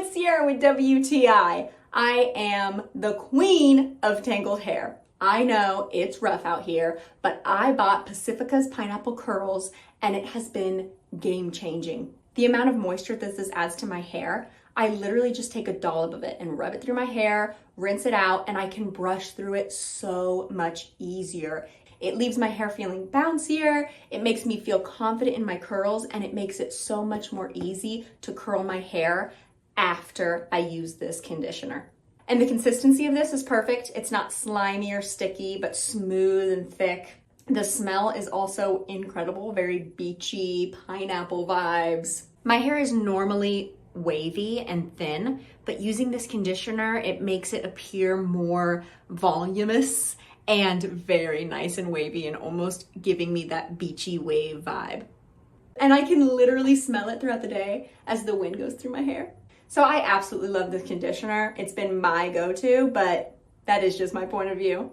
it's Sierra with WTI. I am the queen of tangled hair. I know it's rough out here, but I bought Pacifica's pineapple curls and it has been game changing. The amount of moisture that this adds to my hair, I literally just take a dollop of it and rub it through my hair, rinse it out, and I can brush through it so much easier. It leaves my hair feeling bouncier, it makes me feel confident in my curls, and it makes it so much more easy to curl my hair after I use this conditioner. And the consistency of this is perfect. It's not slimy or sticky, but smooth and thick. The smell is also incredible, very beachy, pineapple vibes. My hair is normally wavy and thin, but using this conditioner, it makes it appear more voluminous and very nice and wavy and almost giving me that beachy wave vibe. And I can literally smell it throughout the day as the wind goes through my hair. So I absolutely love this conditioner. It's been my go-to, but that is just my point of view.